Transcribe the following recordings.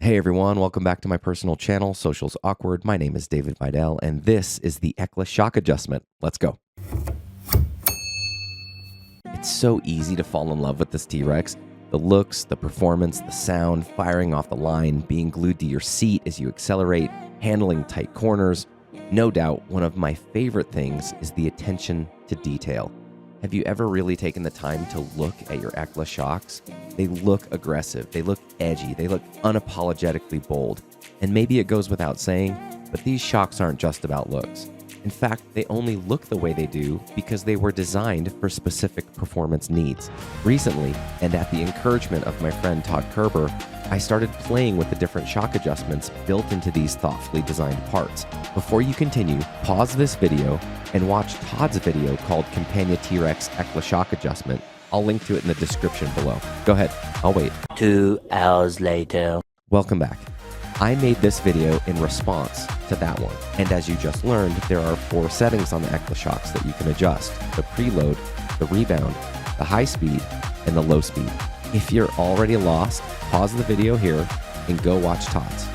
Hey everyone, welcome back to my personal channel, Social's Awkward. My name is David Vidal, and this is the Elka shock adjustment. Let's go. It's so easy to fall in love with this T-Rex. The looks, the performance, the sound, firing off the line, being glued to your seat as you accelerate, handling tight corners. No doubt, one of my favorite things is the attention to detail. Have you ever really taken the time to look at your Elka shocks? They look aggressive, they look edgy, they look unapologetically bold. And maybe it goes without saying, but these shocks aren't just about looks. In fact, they only look the way they do because they were designed for specific performance needs. Recently, and at the encouragement of my friend Todd, I started playing with the different shock adjustments built into these thoughtfully designed parts. Before you continue, pause this video and watch Todd's video called Campagna TRex Elka shock adjustment. I'll link to it in the description below. Go ahead, I'll wait. 2 hours later. Welcome back. I made this video in response to that one. And as you just learned, there are 4 settings on the Elka shocks that you can adjust: the preload, the rebound, the high speed, and the low speed. If you're already lost, pause the video here and go watch Todd's.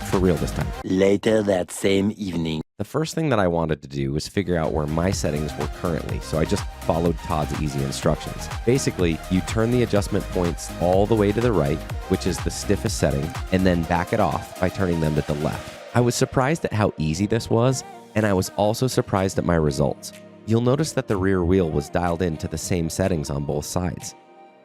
For real this time. Later that same evening. The first thing that I wanted to do was figure out where my settings were currently, so I just followed Todd's easy instructions. Basically, you turn the adjustment points all the way to the right, which is the stiffest setting, and then back it off by turning them to the left. I was surprised at how easy this was, and I was also surprised at my results. You'll notice that the rear wheel was dialed into the same settings on both sides.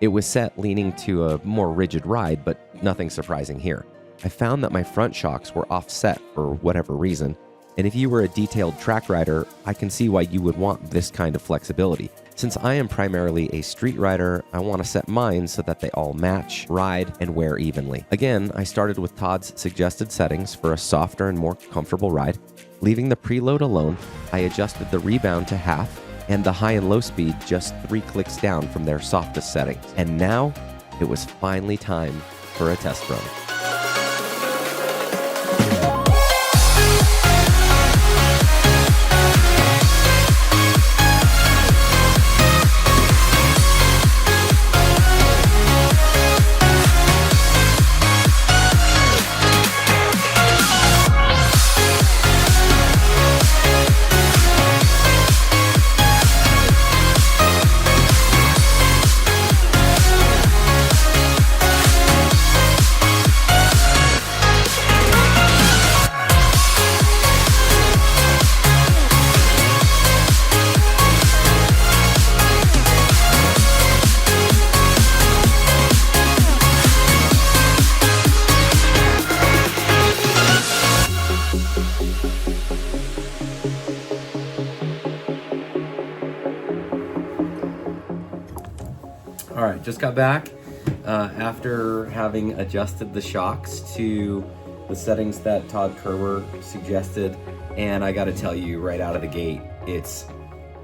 It was set leaning to a more rigid ride, but nothing surprising here. I found that my front shocks were offset for whatever reason, and if you were a detailed track rider, I can see why you would want this kind of flexibility. Since I am primarily a street rider, I want to set mine so that they all match, ride, and wear evenly. Again, I started with Todd's suggested settings for a softer and more comfortable ride. Leaving the preload alone, I adjusted the rebound to half and the high and low speed just 3 clicks down from their softest settings. And now, it was finally time for a test run. All right, just got back after having adjusted the shocks to the settings that Todd suggested, and I gotta tell you right out of the gate, it's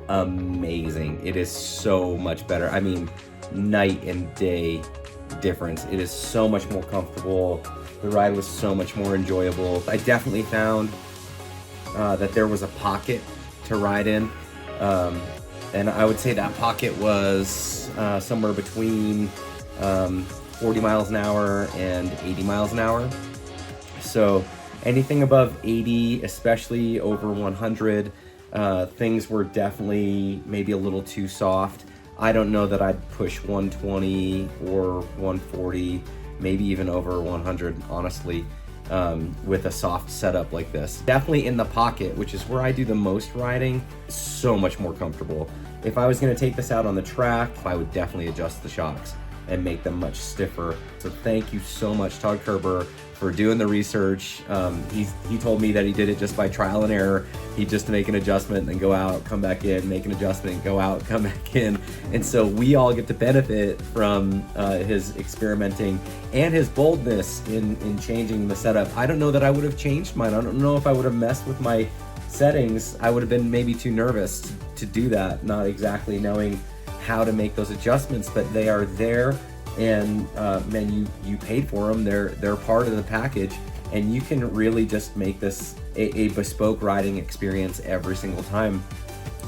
amazing. It is so much better. I mean, night and day difference. It is so much more comfortable. The ride was so much more enjoyable. I definitely found that there was a pocket to ride in. And I would say that pocket was somewhere between 40 miles an hour and 80 miles an hour. So anything above 80, especially over 100, things were definitely maybe a little too soft. I don't know that I'd push 120 or 140, maybe even over 100, honestly, with a soft setup like this. Definitely in the pocket, which is where I do the most riding, so much more comfortable. If I was gonna take this out on the track, I would definitely adjust the shocks and make them much stiffer. So thank you so much, Todd, for doing the research. He told me that he did it just by trial and error. He'd just make an adjustment and then go out, come back in, make an adjustment and go out, come back in. And so we all get to benefit from his experimenting and his boldness in changing the setup. I don't know that I would have changed mine. I don't know if I would have messed with my settings. I would have been maybe too nervous to do that, not exactly knowing how to make those adjustments, but they are there, and man, you paid for them. They're part of the package, and you can really just make this a bespoke riding experience every single time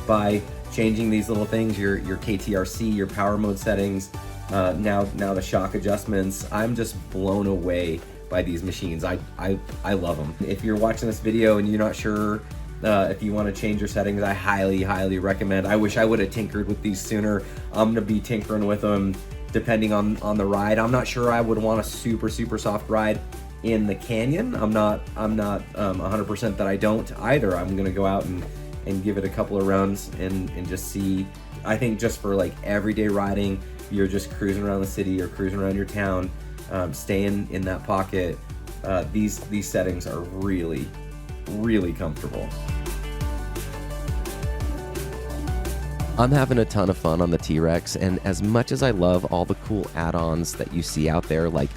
by changing these little things, your KTRC, your power mode settings, now the shock adjustments. I'm just blown away by these machines. I love them. If you're watching this video and you're not sure if you want to change your settings, I highly recommend. I wish I would have tinkered with these sooner. I'm gonna be tinkering with them depending on the ride. I'm not sure I would want a super soft ride in the canyon. I'm not 100% that I don't either. I'm gonna go out and give it a couple of rounds and just see. I think just for like everyday riding, you're just cruising around the city or cruising around your town, staying in that pocket, these settings are really comfortable. I'm having a ton of fun on the TRex, and as much as I love all the cool add-ons that you see out there like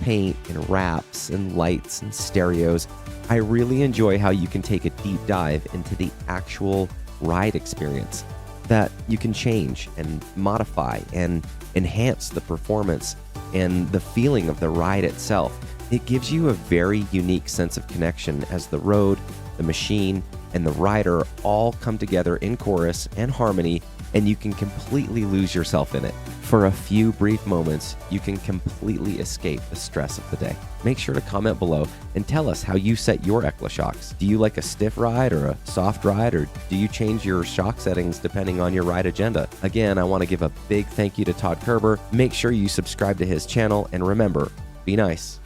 paint and wraps and lights and stereos, I really enjoy how you can take a deep dive into the actual ride experience, that you can change and modify and enhance the performance and the feeling of the ride itself. It gives you a very unique sense of connection as the road, the machine, and the rider all come together in chorus and harmony, and you can completely lose yourself in it. For a few brief moments, you can completely escape the stress of the day. Make sure to comment below and tell us how you set your Elka shocks. Do you like a stiff ride or a soft ride, or do you change your shock settings depending on your ride agenda? Again, I want to give a big thank you to Todd Kerber. Make sure you subscribe to his channel, and remember, be nice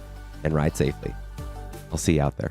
and ride safely. I'll see you out there.